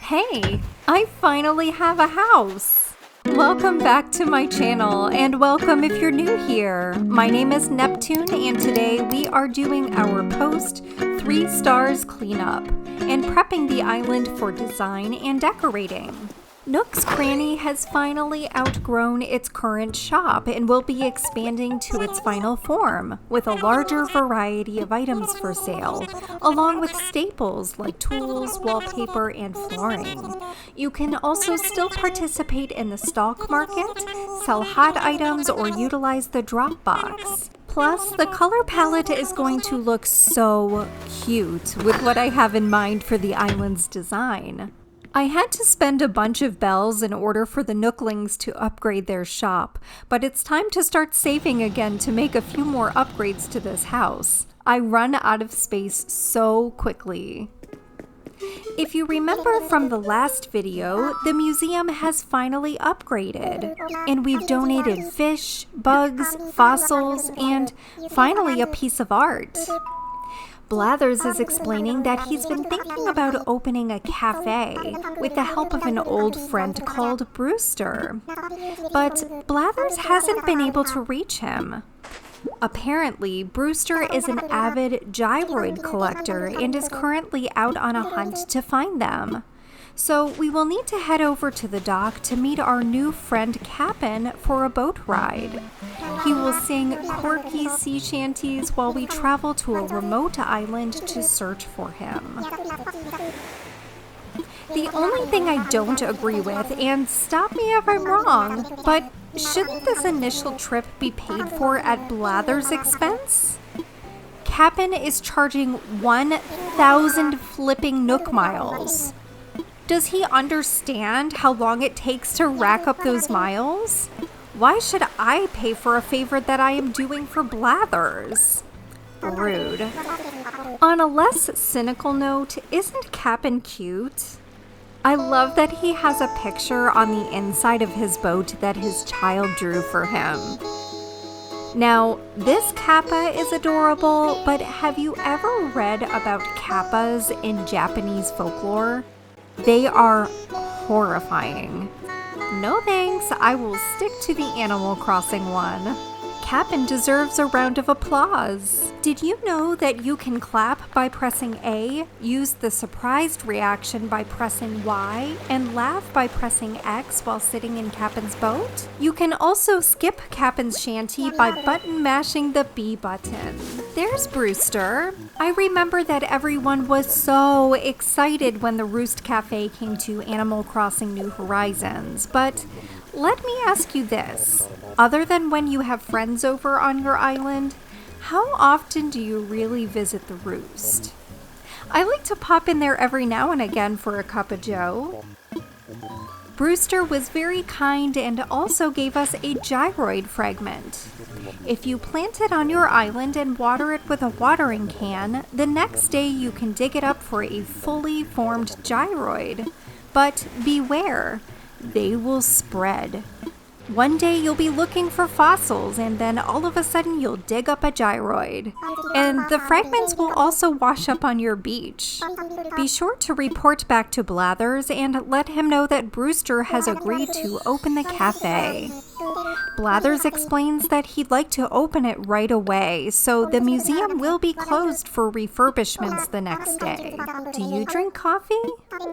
Hey, I finally have a house! Welcome back to my channel, and welcome if you're new here. My name is Neptune, and today we are doing our post 3 stars cleanup and prepping the island for design and decorating. Nook's Cranny has finally outgrown its current shop and will be expanding to its final form, with a larger variety of items for sale, along with staples like tools, wallpaper, and flooring. You can also still participate in the stock market, sell hot items, or utilize the drop box. Plus, the color palette is going to look so cute with what I have in mind for the island's design. I had to spend a bunch of bells in order for the Nooklings to upgrade their shop, but it's time to start saving again to make a few more upgrades to this house. I run out of space so quickly. If you remember from the last video, the museum has finally upgraded, and we've donated fish, bugs, fossils, and finally a piece of art. Blathers is explaining that he's been thinking about opening a cafe with the help of an old friend called Brewster, but Blathers hasn't been able to reach him. Apparently, Brewster is an avid gyroid collector and is currently out on a hunt to find them. So we will need to head over to the dock to meet our new friend Cap'n for a boat ride. He will sing quirky sea shanties while we travel to a remote island to search for him. The only thing I don't agree with, and stop me if I'm wrong, but shouldn't this initial trip be paid for at Blathers' expense? Cap'n is charging 1,000 flipping Nook miles. Does he understand how long it takes to rack up those miles? Why should I pay for a favor that I am doing for Blathers? Rude. On a less cynical note, isn't Cap'n cute? I love that he has a picture on the inside of his boat that his child drew for him. Now, this kappa is adorable, but have you ever read about kappas in Japanese folklore? They are horrifying. No thanks, I will stick to the Animal Crossing one. Cap'n deserves a round of applause. Did you know that you can clap by pressing A, use the surprised reaction by pressing Y, and laugh by pressing X while sitting in Cap'n's boat? You can also skip Cap'n's shanty by button mashing the B button. There's Brewster. I remember that everyone was so excited when the Roost Cafe came to Animal Crossing New Horizons, but let me ask you this. Other than when you have friends over on your island, how often do you really visit the Roost? I like to pop in there every now and again for a cup of joe. Brewster was very kind and also gave us a gyroid fragment. If you plant it on your island and water it with a watering can, the next day you can dig it up for a fully formed gyroid. But beware, they will spread. One day you'll be looking for fossils, and then all of a sudden you'll dig up a gyroid. And the fragments will also wash up on your beach. Be sure to report back to Blathers and let him know that Brewster has agreed to open the cafe. Blathers explains that he'd like to open it right away, so the museum will be closed for refurbishments the next day. Do you drink coffee?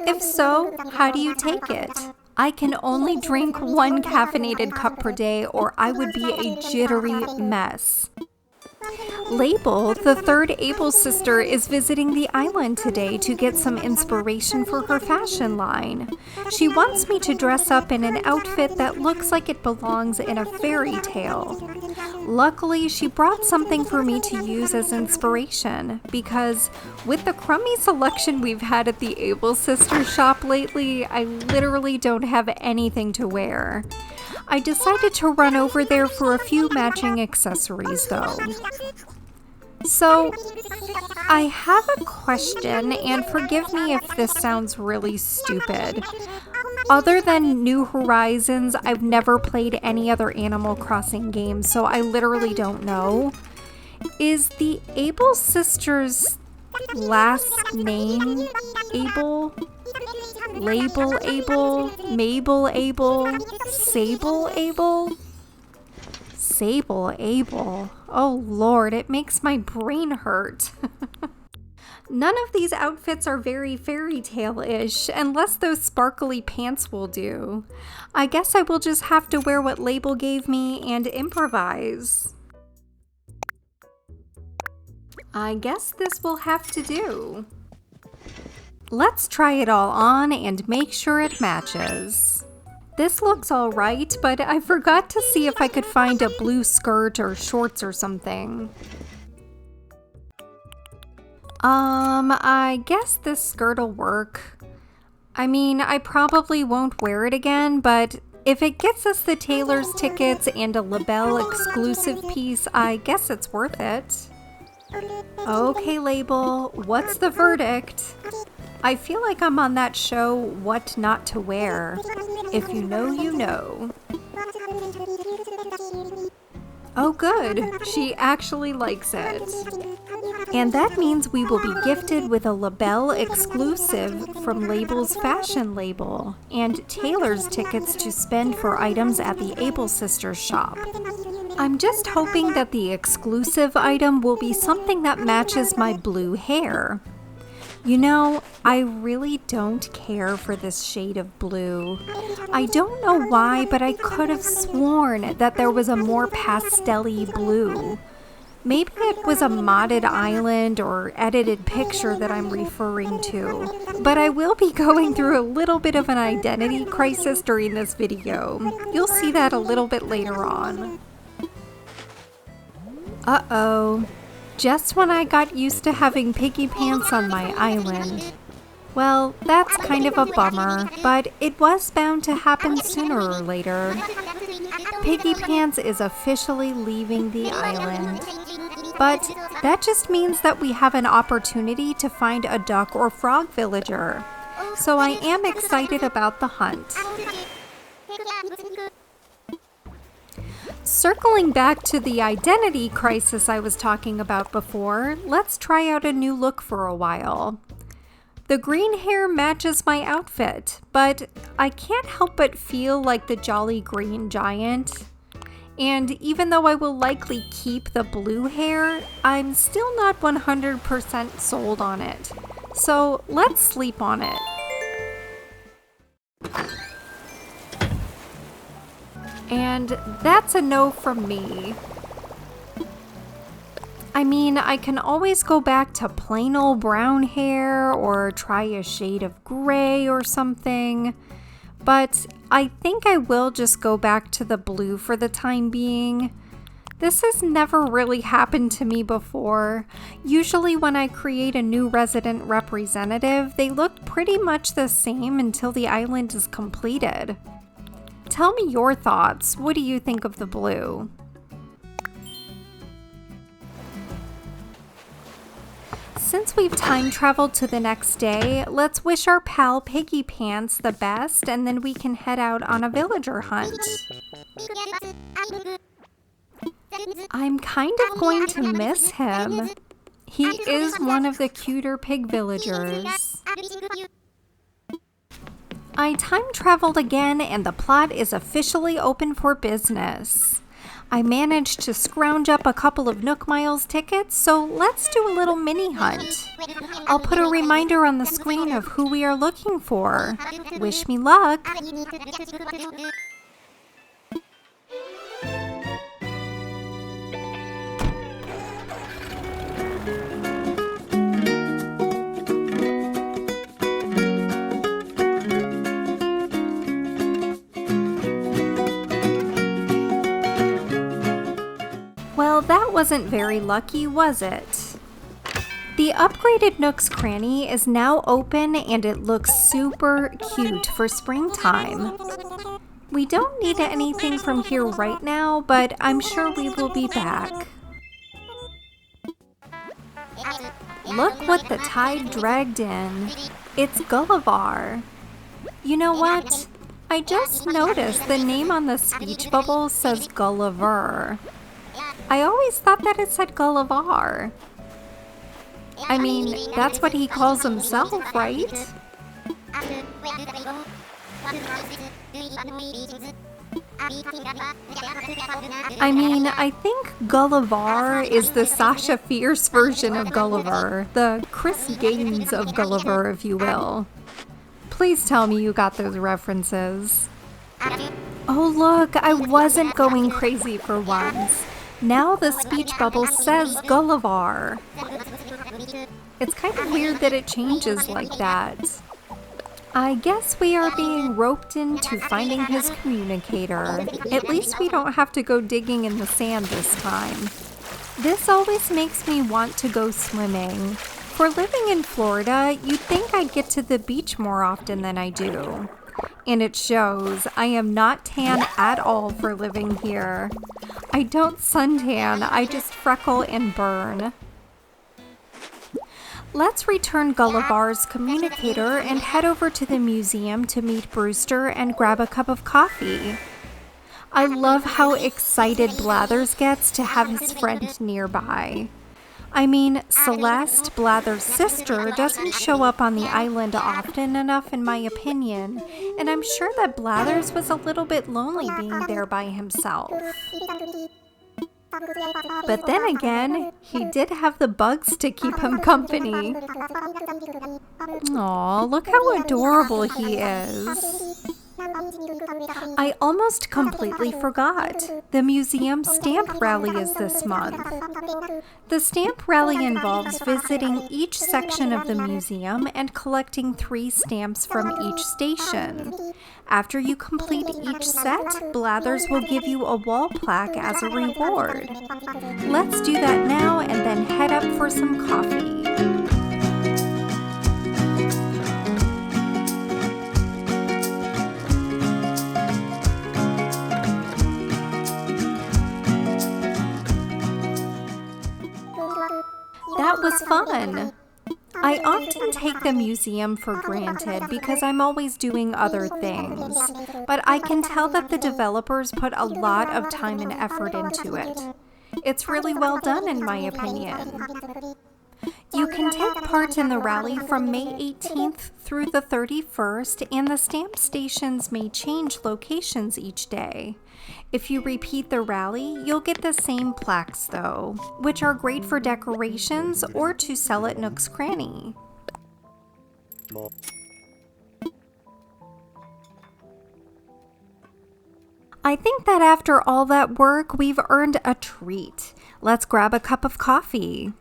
If so, how do you take it? I can only drink 1 caffeinated cup per day, or I would be a jittery mess. Label, the third Able sister, is visiting the island today to get some inspiration for her fashion line. She wants me to dress up in an outfit that looks like it belongs in a fairy tale. Luckily, she brought something for me to use as inspiration, because with the crummy selection we've had at the Able sister shop lately, I literally don't have anything to wear. I decided to run over there for a few matching accessories though. So, I have a question, and forgive me if this sounds really stupid. Other than New Horizons, I've never played any other Animal Crossing game, so I literally don't know. Is the Able sisters' last name Able? Label able, Mabel able, Sable able? Sable able. Oh Lord, it makes my brain hurt. None of these outfits are very fairy tale-ish, unless those sparkly pants will do. I guess I will just have to wear what Label gave me and improvise. I guess this will have to do. Let's try it all on and make sure it matches. This looks alright, but I forgot to see if I could find a blue skirt or shorts or something. I guess this skirt'll work. I mean, I probably won't wear it again, but if it gets us the tailor's tickets and a LaBelle exclusive piece, I guess it's worth it. Okay, Label, what's the verdict? I feel like I'm on that show, What Not to Wear. If you know, you know. Oh good, she actually likes it. And that means we will be gifted with a LaBelle exclusive from Label's fashion label and tailor's tickets to spend for items at the Able Sisters shop. I'm just hoping that the exclusive item will be something that matches my blue hair. You know, I really don't care for this shade of blue. I don't know why, but I could have sworn that there was a more pastel-y blue. Maybe it was a modded island or edited picture that I'm referring to. But I will be going through a little bit of an identity crisis during this video. You'll see that a little bit later on. Uh-oh. Just when I got used to having piggy pants on my island. Well, that's kind of a bummer, but it was bound to happen sooner or later. Piggy Pants is officially leaving the island. But that just means that we have an opportunity to find a duck or frog villager. So I am excited about the hunt. Circling back to the identity crisis I was talking about before, let's try out a new look for a while. The green hair matches my outfit, but I can't help but feel like the Jolly Green Giant. And even though I will likely keep the blue hair, I'm still not 100% sold on it. So let's sleep on it. And that's a no from me. I mean, I can always go back to plain old brown hair or try a shade of gray or something. But I think I will just go back to the blue for the time being. This has never really happened to me before. Usually when I create a new resident representative, they look pretty much the same until the island is completed. Tell me your thoughts. What do you think of the blue? Since we've time traveled to the next day, let's wish our pal Piggy Pants the best, and then we can head out on a villager hunt. I'm kind of going to miss him. He is one of the cuter pig villagers. I time traveled again, and the plot is officially open for business. I managed to scrounge up a couple of Nook Miles tickets, so let's do a little mini hunt. I'll put a reminder on the screen of who we are looking for. Wish me luck! Well, that wasn't very lucky, was it? The upgraded Nook's Cranny is now open and it looks super cute for springtime. We don't need anything from here right now, but I'm sure we will be back. Look what the tide dragged in. It's Gullivar. You know what? I just noticed the name on the speech bubble says Gulliver. I always thought that it said Gullivar. I mean, that's what he calls himself, right? I mean, I think Gulliver is the Sasha Fierce version of Gulliver, the Chris Gaines of Gulliver, if you will. Please tell me you got those references. Oh look, I wasn't going crazy for once. Now the speech bubble says Gulliver. It's kind of weird that it changes like that. I guess we are being roped into finding his communicator. At least we don't have to go digging in the sand this time. This always makes me want to go swimming. For living in Florida, you'd think I'd get to the beach more often than I do. And it shows. I am not tan at all for living here. I don't suntan, I just freckle and burn. Let's return Gulliver's communicator and head over to the museum to meet Brewster and grab a cup of coffee. I love how excited Blathers gets to have his friend nearby. I mean, Celeste, Blather's sister, doesn't show up on the island often enough in my opinion, and I'm sure that Blathers was a little bit lonely being there by himself. But then again, he did have the bugs to keep him company. Aw, look how adorable he is. I almost completely forgot. The museum stamp rally is this month. The stamp rally involves visiting each section of the museum and collecting 3 stamps from each station. After you complete each set, Blathers will give you a wall plaque as a reward. Let's do that now and then head up for some coffee. That was fun. I often take the museum for granted because I'm always doing other things, but I can tell that the developers put a lot of time and effort into it. It's really well done in my opinion. You can take part in the rally from May 18th through the 31st, and the stamp stations may change locations each day. If you repeat the rally, you'll get the same plaques though, which are great for decorations or to sell at Nook's Cranny. I think that after all that work, we've earned a treat. Let's grab a cup of coffee.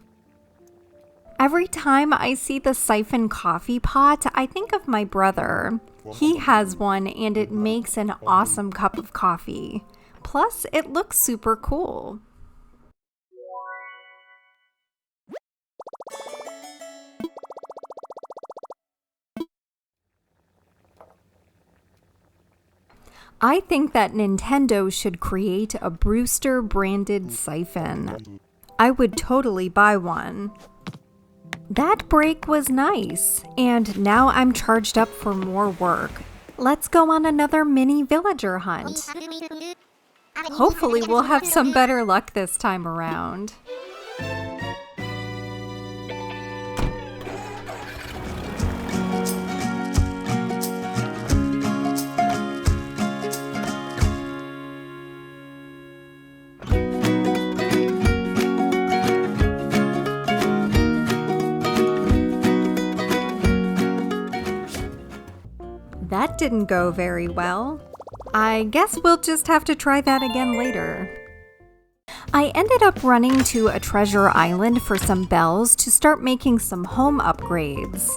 Every time I see the siphon coffee pot, I think of my brother. He has one and it makes an awesome cup of coffee. Plus, it looks super cool. I think that Nintendo should create a Brewster branded siphon. I would totally buy one. That break was nice, and now I'm charged up for more work. Let's go on another mini villager hunt. Hopefully we'll have some better luck this time around. That didn't go very well. I guess we'll just have to try that again later. I ended up running to a treasure island for some bells to start making some home upgrades.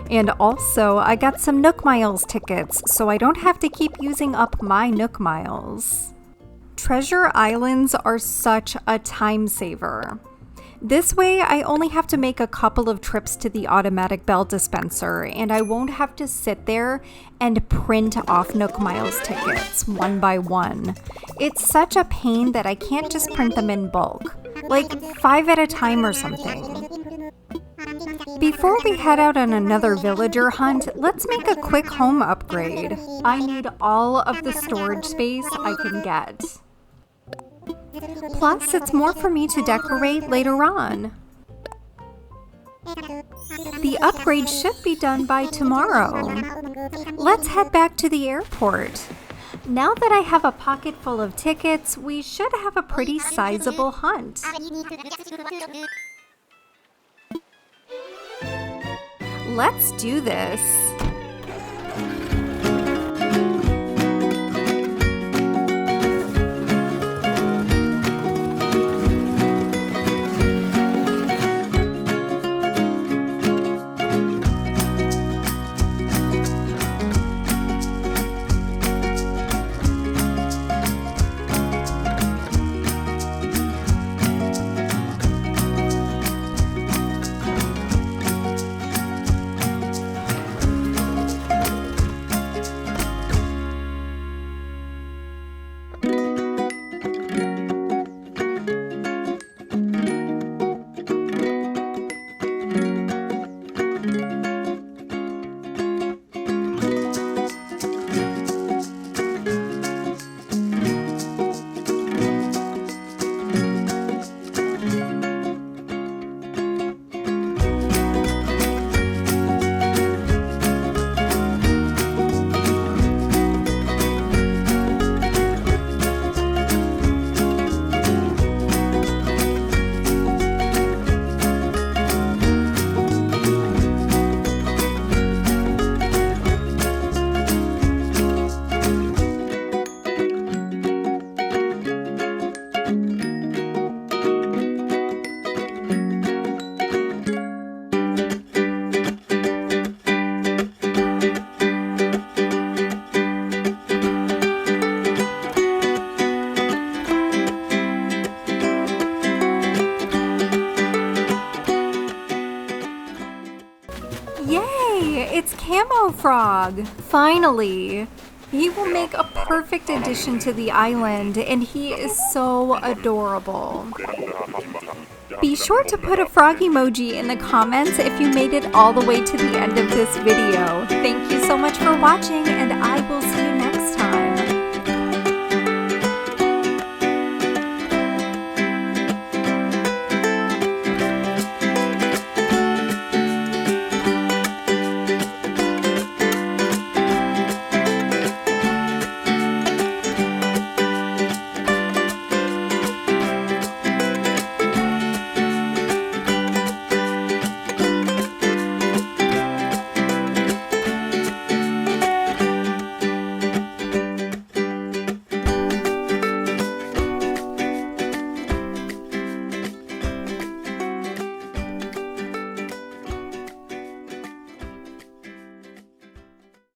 And also, I got some Nook Miles tickets so I don't have to keep using up my Nook Miles. Treasure islands are such a time saver. This way, I only have to make a couple of trips to the automatic bell dispenser, and I won't have to sit there and print off Nook Miles tickets one by one. It's such a pain that I can't just print them in bulk, like 5 at a time or something. Before we head out on another villager hunt, let's make a quick home upgrade. I need all of the storage space I can get. Plus, it's more for me to decorate later on. The upgrade should be done by tomorrow. Let's head back to the airport. Now that I have a pocket full of tickets, we should have a pretty sizable hunt. Let's do this. Yay! It's Camo Frog! Finally! He will make a perfect addition to the island, and he is so adorable. Be sure to put a frog emoji in the comments if you made it all the way to the end of this video. Thank you so much for watching, and I will see you next time.